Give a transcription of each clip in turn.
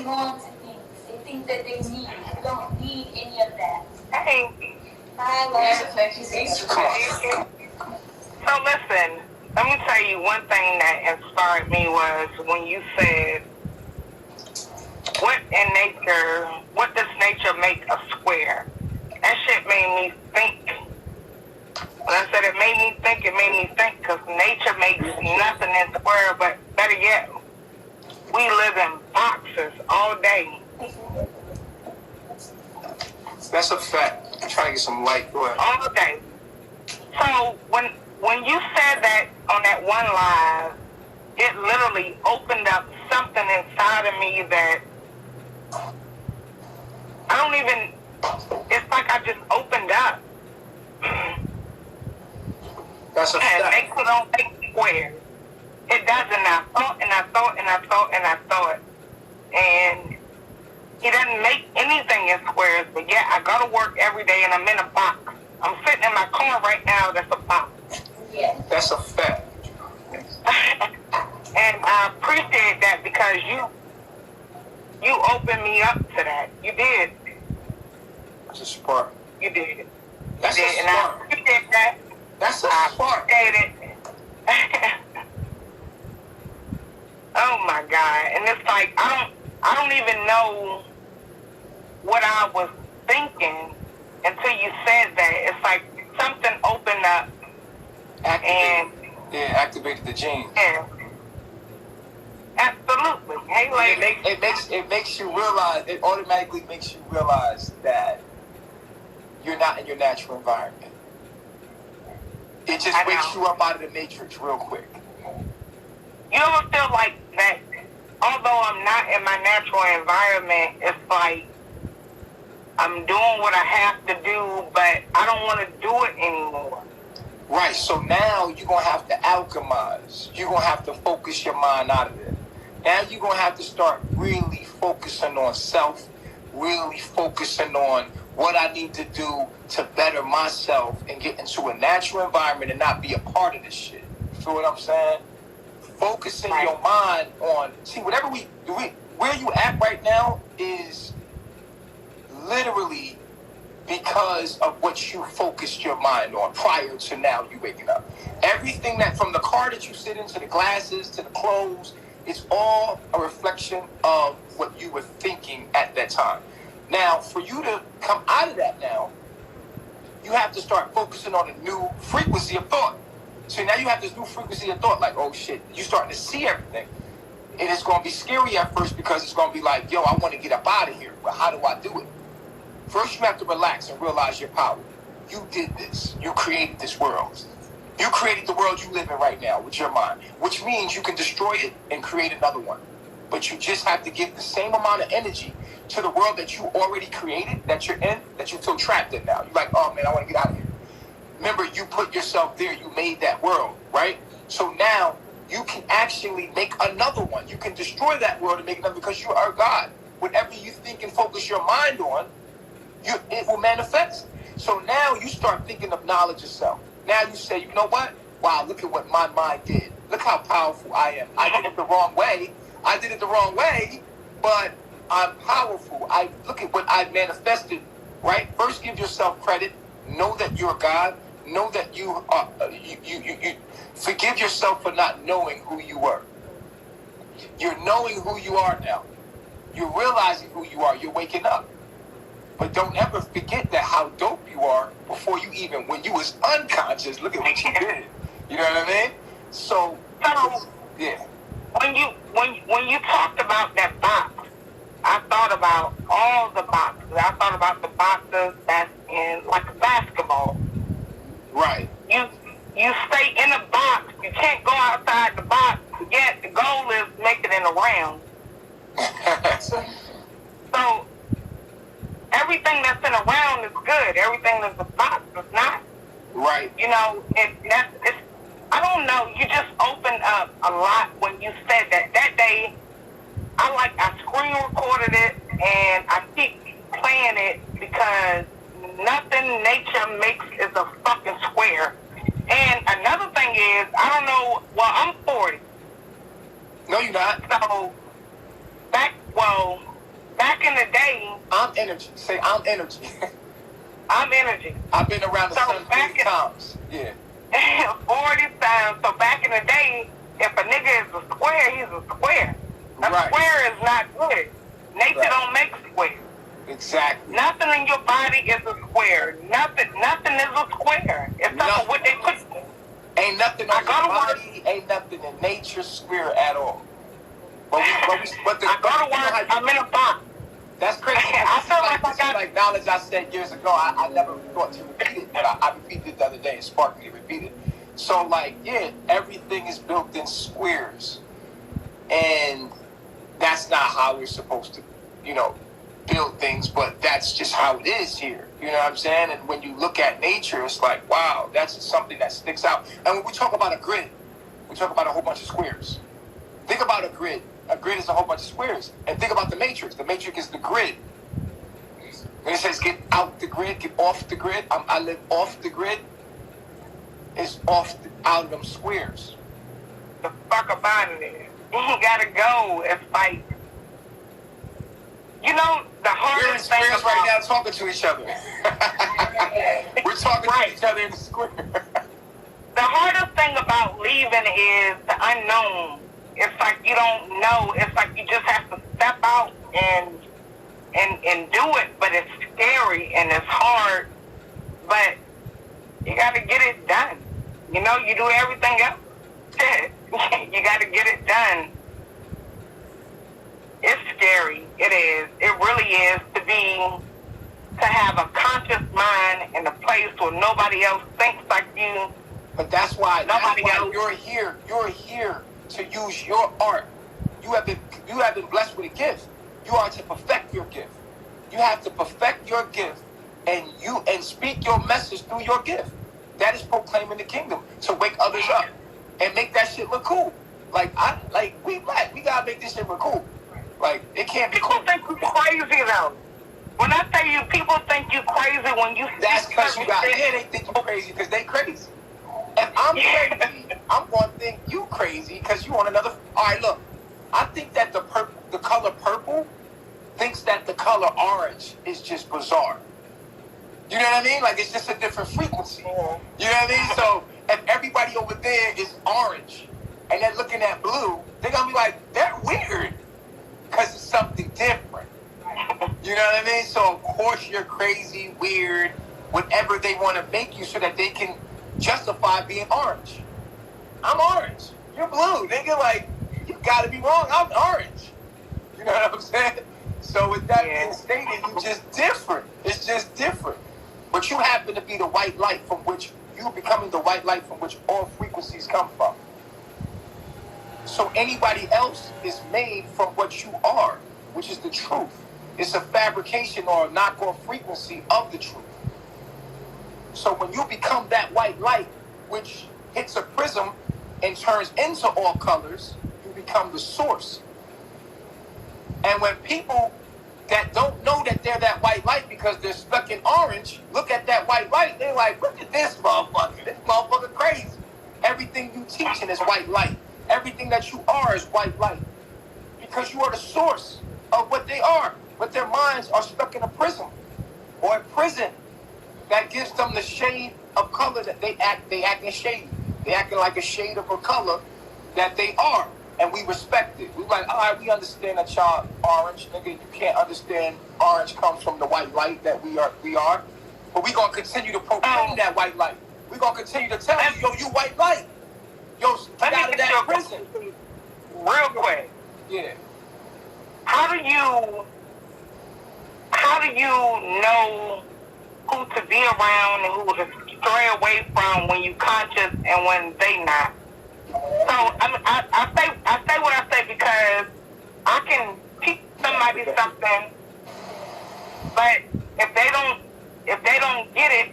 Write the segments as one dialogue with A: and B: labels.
A: holding on to things. They think that they need it. You don't need any of that.
B: Hey.
A: Hi,
B: So listen, let me tell you one thing that inspired me was when you said, what does nature make a square? That shit made me think. When I said it made me think because nature makes nothing in square, but better yet, we live in boxes all day.
C: That's a fact. I'm trying to get some light. Go ahead.
B: All day. So when you said that on that one live, it literally opened up something inside of me that I don't even, it's like I just opened up.
C: That's a
B: and
C: fact.
B: makes it don't make square. It doesn't. I thought. And he doesn't make anything in squares, but yeah, I go to work every day and I'm in a box. I'm sitting in my car right now, that's a box.
A: Yeah.
C: That's a fact.
B: And I appreciate that because you opened me up to that. You did.
C: That's a spark.
B: You did.
C: That's
B: you
C: a
B: did. And
C: spark.
B: I appreciate that.
C: That's a spark.
B: I appreciate it. Oh my God. And it's like I don't even know what I was thinking until you said that. It's like something opened up.
C: Activated the gene.
B: Yeah. Absolutely. Hey, lady.
C: It makes you realize, it automatically makes you realize that you're not in your natural environment. It just wakes you up out of the matrix real quick.
B: You ever feel like that, although I'm not in my natural environment, it's like I'm doing what I have to do, but I don't want to do it anymore.
C: Right, so now you're going to have to alchemize. You're going to have to focus your mind out of it. Now you're going to have to start really focusing on self, really focusing on what I need to do to better myself and get into a natural environment and not be a part of this shit. You feel what I'm saying? Focusing your mind on, see, whatever we do, where you at right now is literally because of what you focused your mind on prior to now you waking up. Everything that, from the car that you sit in, to the glasses, to the clothes, it's all a reflection of what you were thinking at that time. Now, for you to come out of that now, you have to start focusing on a new frequency of thought. So now you have this new frequency of thought, like, oh shit, you're starting to see everything. And it's going to be scary at first because it's going to be like, yo, I want to get up out of here, but how do I do it? First, you have to relax and realize your power. You did this. You created this world. You created the world you live in right now with your mind, which means you can destroy it and create another one. But you just have to give the same amount of energy to the world that you already created, that you're in, that you feel trapped in now. You're like, oh man, I want to get out of here. Remember, you put yourself there. You made that world, right? So now you can actually make another one. You can destroy that world and make another because you are God. Whatever you think and focus your mind on, it will manifest. So now you start thinking of knowledge yourself. Now you say, you know what? Wow, look at what my mind did. Look how powerful I am. I did it the wrong way. But I'm powerful. Look at what I manifested, right? First, give yourself credit. Know that you're God. Know that you are. You forgive yourself for not knowing who you were. You're knowing who you are now. You're realizing who you are. You're waking up. But don't ever forget that how dope you are before you even, when you was unconscious, look at what you did. You know what I mean? So yeah. When you talked about that box, I thought about all the boxes. I thought about the boxes that's in like basketball. Right. You stay in a box. You can't go outside the box. Yet the goal is make it in a round. So everything that's in a round is good. Everything that's a box is not. Right. You know, it's I don't know. You just opened up a lot when you said that. That day, I screen recorded it and I keep playing it because nothing nature makes is a fucking square. And another thing is, I don't know. Well, I'm 40. No, you're not. So I'm energy. Say I'm energy.
B: I'm energy.
C: I've been around the
B: So
C: sun 40 times. Yeah.
B: 40 times. So back in the day, if a nigga is a square, he's a square. A square is not good. Nature don't make squares.
C: Exactly.
B: Nothing in your body is a square. Nothing is a square. It's not what they put.
C: Ain't nothing on your body, ain't nothing in nature square at all. But
B: I go to work, I'm in a box.
C: That's crazy.
B: I feel like I got
C: like knowledge I said years ago. I never thought to repeat it, but I repeated it the other day. It sparked me to repeat it. So, like, yeah, everything is built in squares. And that's not how we're supposed to, build things, but that's just how it is here. You know what I'm saying? And when you look at nature, it's like, wow, that's something that sticks out. And when we talk about a grid, we talk about a whole bunch of squares. Think about a grid. A grid is a whole bunch of squares. And think about the matrix. The matrix is the grid. When it says get out the grid, get off the grid, I live off the grid, it's out of them squares.
B: The fuck about it. You gotta go and fight. The hardest thing
C: about right now talking to each other. We're talking to each other in the square.
B: The hardest thing about leaving is the unknown. It's like you don't know. It's like you just have to step out and do it. But it's scary and it's hard. But you got to get it done. You do everything else. You got to get it done. It's scary. It is. It really is to have a conscious mind in a place where nobody else thinks like you.
C: But that's why you're here. You're here to use your art. You have been blessed with a gift. You are to perfect your gift. You have to perfect your gift and speak your message through your gift. That is proclaiming the kingdom. To wake others up and make that shit look cool. We black. We gotta make this shit look cool. Like, it can't be cool.
B: People think you crazy though. When I tell you, people think you crazy when you.
C: That's because they think you crazy because they crazy. If I'm crazy, I'm going to think you crazy because you want another. All right, look. I think that the color purple thinks that the color orange is just bizarre. You know what I mean? Like, it's just a different frequency. You know what I mean? So, if everybody over there is orange and they're looking at blue, they're going to be like, they're weird because it's something different. You know what I mean? So, of course, you're crazy, weird, whatever they want to make you so that they can justify being orange. I'm orange. You're blue. Nigga, like, you gotta be wrong. I'm orange. You know what I'm saying? So with that being stated, you just different. It's just different. But you happen to be the white light from which you becoming the white light from which all frequencies come from. So anybody else is made from what you are, which is the truth. It's a fabrication or a knockoff frequency of the truth. So when you become that white light, which hits a prism and turns into all colors, you become the source. And when people that don't know that they're that white light because they're stuck in orange, look at that white light, they're like, look at this motherfucker. This motherfucker crazy. Everything you teaching is white light. Everything that you are is white light. Because you are the source of what they are. But their minds are stuck in a prism or a prison that gives them the shade of color that they acting shady. They acting like a shade of a color that they are. And we respect it. We like, all right, we understand that y'all orange. Nigga, you can't understand orange comes from the white light that we are. But we gonna continue to proclaim that white light. We gonna continue to tell you, yo, you white light. Yo, get out of that prison.
B: Real quick.
C: Yeah.
B: How do you know who to be around and who to stray away from when you conscious and when they not? So I say what I say because I can teach somebody something, but if they don't get it,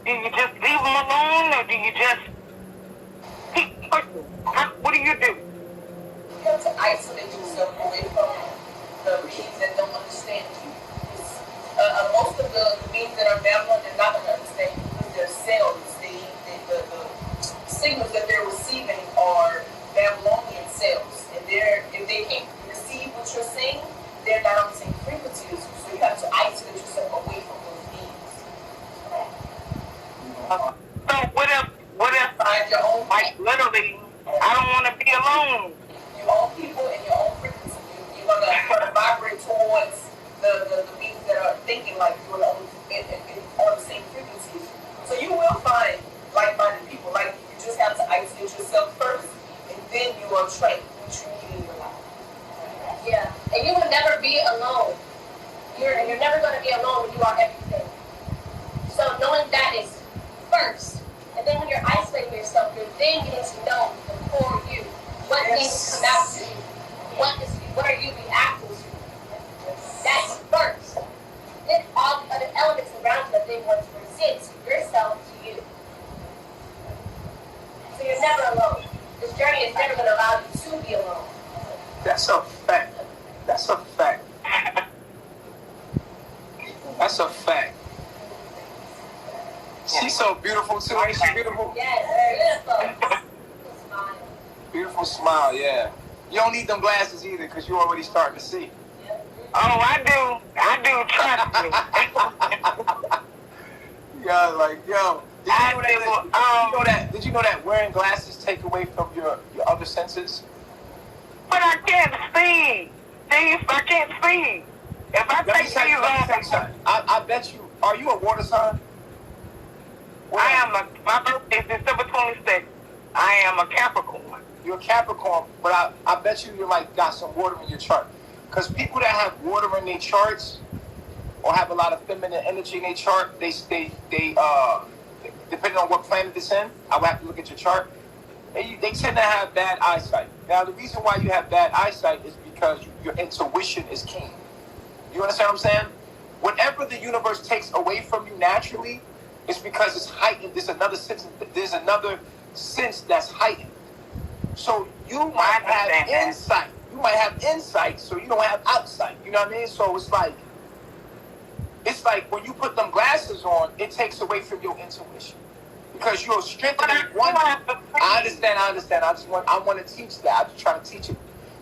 B: do you just leave them alone or do you just keep pushing? What do?
A: You have to isolate yourself away from the beings that don't understand you. Most of the beings that are Babylon, they're not going to understand you because their cells, the signals that they're receiving are Babylonian cells. And if they can't receive what you're saying, they're not on the same frequency as you. So you have to isolate and like you're on the same frequencies. So you will find like-minded people. Like you just have to isolate yourself first, and then you will attract what you need in your life.
D: Yeah, and you will never be alone. You're never going to be alone when you are everything. So knowing that is first, and then when you're isolating yourself, you're then getting to know the core you. What needs to come out to you? What are you reacting to? That's first. Then all the other elements around you that they want to present yourself to you. So you're never alone. This journey is never going to allow you to be alone.
C: That's a fact. That's a fact. That's a fact. She's so beautiful too. Ain't she beautiful?
D: Yes, beautiful. Smile.
C: Beautiful smile, yeah. You don't need them glasses either because you're already starting to see.
B: Oh, I do, trust me.
C: Yeah, like, yo. Did you know that wearing glasses take away from your other senses?
B: But I can't see. Steve, I can't see. If I take these off,
C: I bet you, are you a water sign?
B: my birthday is December 26th. I am a Capricorn.
C: You're a Capricorn, but I bet you like got some water in your chart. Because people that have water in their charts or have a lot of feminine energy in their chart, they depending on what planet it's in, I would have to look at your chart. They tend to have bad eyesight. Now, the reason why you have bad eyesight is because your intuition is keen. You understand what I'm saying? Whatever the universe takes away from you naturally, it's because it's heightened. There's another sense that's heightened. So you might have insight. You might have insight, so you don't have outsight. You know what I mean? So it's like when you put them glasses on, it takes away from your intuition because you're strengthening one. I understand. I want to teach that. I'm just trying to teach it.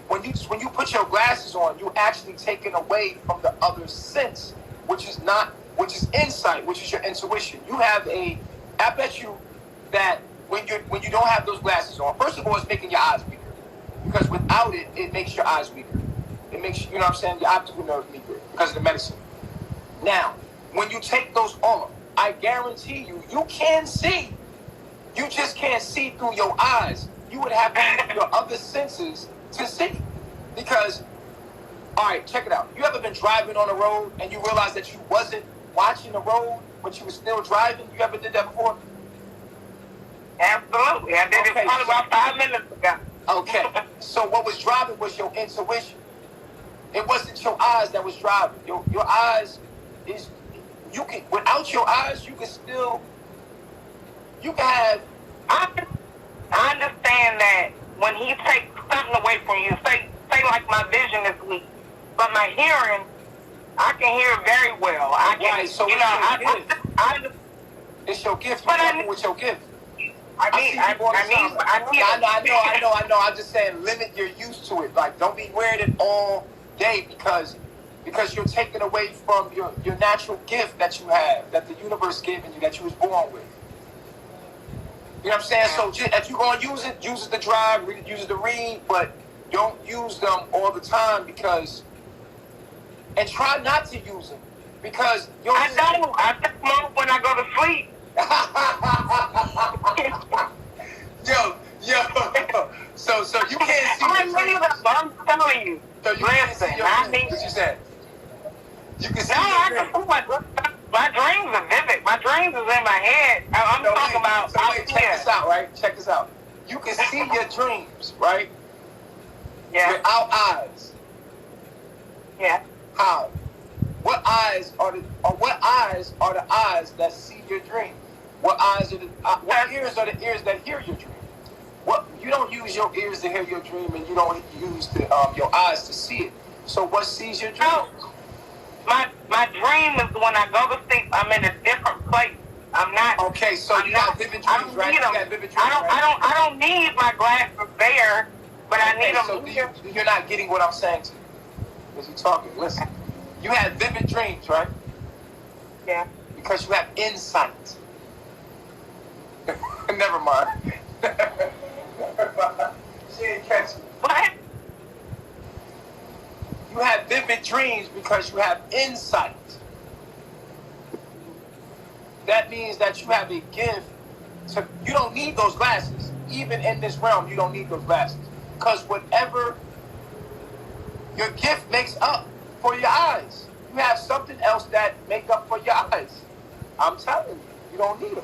C: When you put your glasses on, you're actually taking away from the other sense, which is insight, which is your intuition. I bet you that when you don't have those glasses on, first of all, it's making your eyes weaker. Because without it, it makes your eyes weaker. It makes, you know what I'm saying, your optical nerve weaker because of the medicine. Now, when you take those on, I guarantee you can see. You just can't see through your eyes. You would have to use your other senses to see. Because, all right, check it out. You ever been driving on the road and you realize that you wasn't watching the road, but you were still driving? You ever did that before?
B: Absolutely. I did it probably about 5 minutes ago.
C: Okay. So what was driving was your intuition. It wasn't your eyes that was driving. Your eyes is, you can, without your eyes, you can have.
B: I understand that when he takes something away from you, say like my vision is weak, but my hearing, I can hear very well. I can,
C: right, so it's your gift. You're working with your gift. I know. I'm just saying, limit your use to it. Like, don't be wearing it all day because you're taking away from your natural gift that you have, that the universe given you, that you was born with. You know what I'm saying? So if you're going to use it to drive, use it to read, but don't use them all the time and try not to use them because
B: I take them off when I go to sleep. yo. So you can't see. I'm telling you.
C: So you can't see your dreams. What you said? You can see.
B: I can see my dreams are vivid. My dreams is in my head. I'm talking about.
C: Check this out, right? Check this out. You can see your dreams, right?
B: Yeah.
C: Without eyes.
B: Yeah.
C: How? What eyes are the eyes that see your dream? What ears are the ears that hear your dream? What you don't use your ears to hear your dream, and you don't use your eyes to see it. So what sees your dream?
B: No. My dream is when I go to sleep, I'm in a different place. I'm not.
C: Okay, so you got vivid dreams, right? You got vivid dreams,
B: I don't need my glasses there, but I need them
C: so
B: here.
C: You're not getting what I'm saying to you. Because you're talking. Listen. You had vivid dreams, right?
B: Yeah.
C: Because you have insight. Never mind. She didn't catch me.
B: What?
C: You have vivid dreams because you have insight. that means that you have a gift. So you don't need those glasses. Even in this realm, you don't need those glasses. Because whatever your gift makes up for your eyes, you have something else that make up for your eyes. I'm telling you, you don't need them.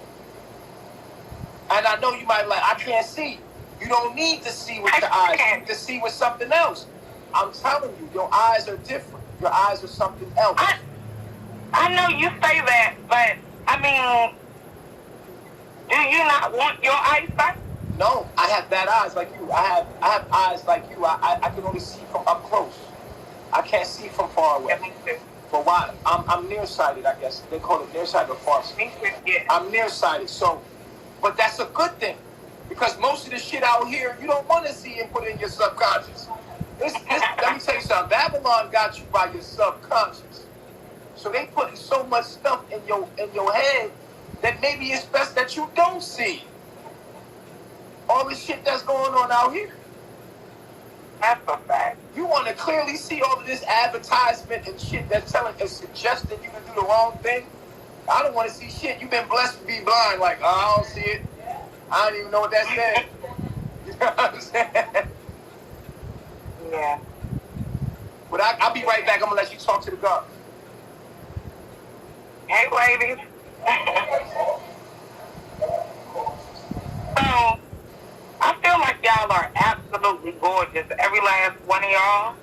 C: And I know you might be like, I can't see. You don't need to see with your eyes. You need to see with something else. I'm telling you, your eyes are different. Your eyes are something else.
B: I know you say that, but I mean, do you not want your eyesight?
C: No, I have bad eyes like you. I have eyes like you. I can only see from up close. I can't see from far away.
B: Yeah, me too.
C: But why? I'm nearsighted, I guess. They call it nearsighted or farsighted.
B: Yeah.
C: I'm nearsighted, so, but that's a good thing. Because most of the shit out here, you don't want to see and put in your subconscious. Let me tell you something. Babylon got you by your subconscious. So they putting so much stuff in your head that maybe it's best that you don't see all the shit that's going on out here.
B: That's a fact.
C: You want to clearly see all of this advertisement and shit that's telling and suggesting you can do the wrong thing. I don't want to see shit. You've been blessed to be blind. Like, oh, I don't see it. I don't even know what that said. You know what I'm saying?
B: Yeah.
C: But I'll be right back. I'm going to let you talk to the guard.
B: Hey, ladies. So, I feel like y'all are absolutely gorgeous. Every last one of y'all.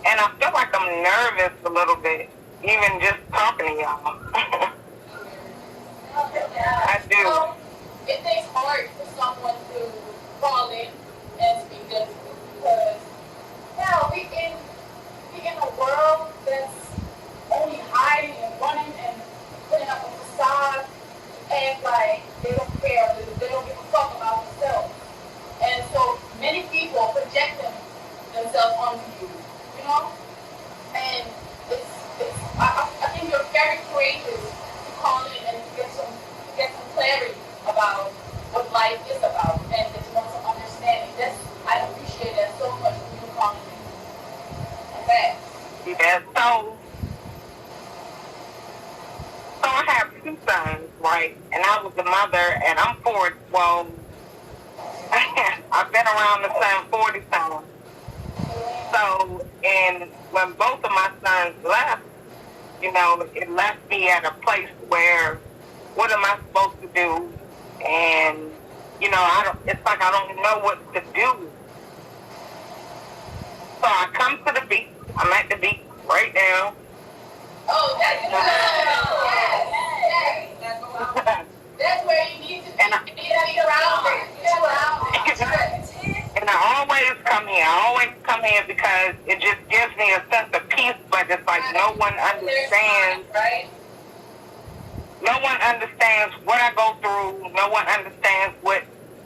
B: And I feel like I'm nervous a little bit, even just talking to y'all. I do.
A: It takes hard for someone to call in and speak good because now we in a world that's only hiding and running and putting up a facade and like they don't care, they don't give a fuck about themselves. And so many people project themselves onto you, you know? And I think you're very courageous to call in and to get some clarity about what life is about and that you want some understanding. I appreciate that so much when you calling in. Okay.
B: Yeah, so I have two sons, right? And I was a mother, and I'm 40. Well, I've been around the sun 40 times. So, and when both of my sons left, you know, it left me at a place where, what am I supposed to do? And, you know, it's like I don't know what to do. So I come to the beach. I'm at the beach right now.
A: Oh, that's that's where you need to be. Be around it.
B: And I always come here. I always come here because it just gives me a sense of peace, but it's like no one understands.
A: Right?
B: No one understands what I go through. No one understands what,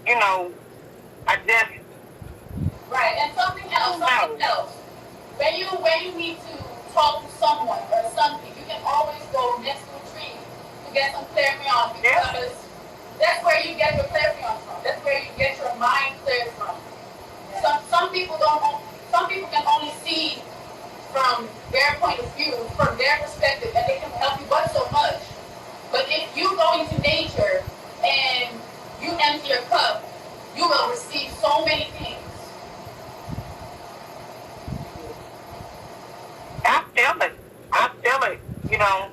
B: you know, I just...
A: Right, and something else. When you need to talk to someone or something, you can always go next to a tree to get some clarion because that's where you get your clarion from. That's where you get your mind cleared from. Some people can only see from their point of view, from their perspective, and they can help you but so much. But if you go into nature and you empty your cup, you will receive so many things.
B: I feel it, you know,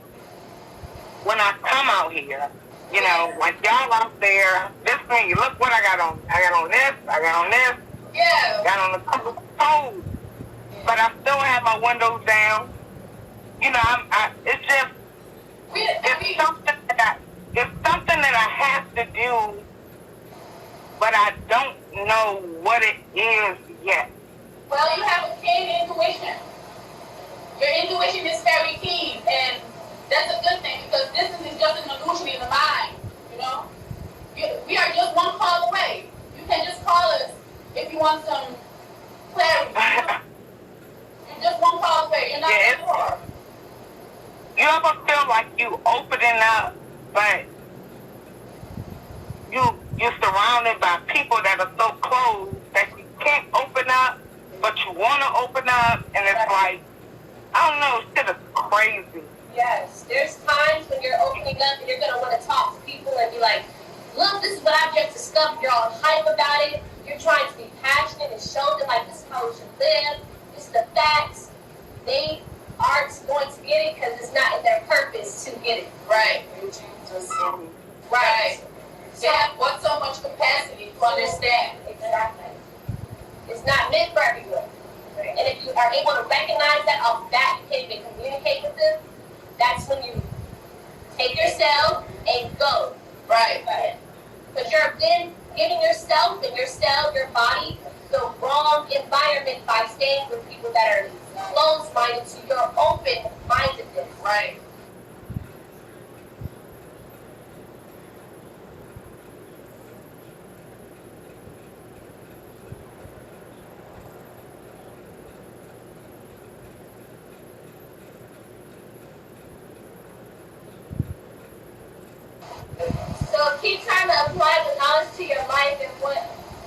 B: when I come out here, you know, like y'all out there, this thing, look what I got on. I got on this.
A: Yeah.
B: Got on the toes. But I still have my windows down. You know, it's just, it's something that I have to do, but I don't know what it is yet.
A: Well, you have a keen intuition. Your intuition is very keen, and that's a good thing because this is just an illusion in the mind, you know? We are just one call away. You can just call us if you want some clarity. You're just one call away. You're not sure.
B: You ever feel like you opening up, but you're surrounded by people that are so close that you can't open up, but you want to open up, and it's like, I don't know, shit is crazy.
D: Yes. There's times when you're opening up and you're going to want to talk to people and be like, look, this is what I've just discovered. You're all hype about it. You're trying to be passionate and show them, like, this is how we should live. This is the facts. They aren't going to get it because it's not in their purpose to get it.
A: Right. Right.
D: So,
A: They have what so much capacity to understand.
D: Exactly. It's not meant for everyone. And if you are able to recognize that off that, you can't even communicate with them, that's when you take yourself and go.
A: Right.
D: Because you're then giving yourself and your cell, your body, the wrong environment by staying with people that are closed-minded to your open-mindedness.
A: Right.
D: So keep trying to apply the knowledge to your life, and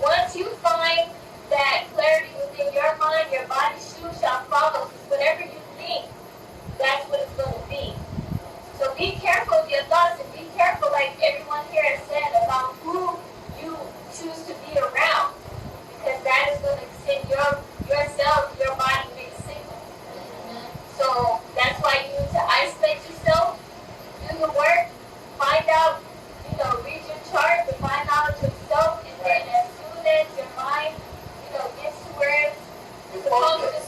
D: once you find that clarity within your mind, your body's shoes shall follow. Whatever you think, that's what it's going to be. So be careful with your thoughts, and be careful, like everyone here has said, about who you choose to be around, because that is going to send yourself, your body mixed signals. So that's why you need to isolate yourself, do the work, find out, read your chart to find out yourself, and then as soon as your mind, gets to where it's supposed to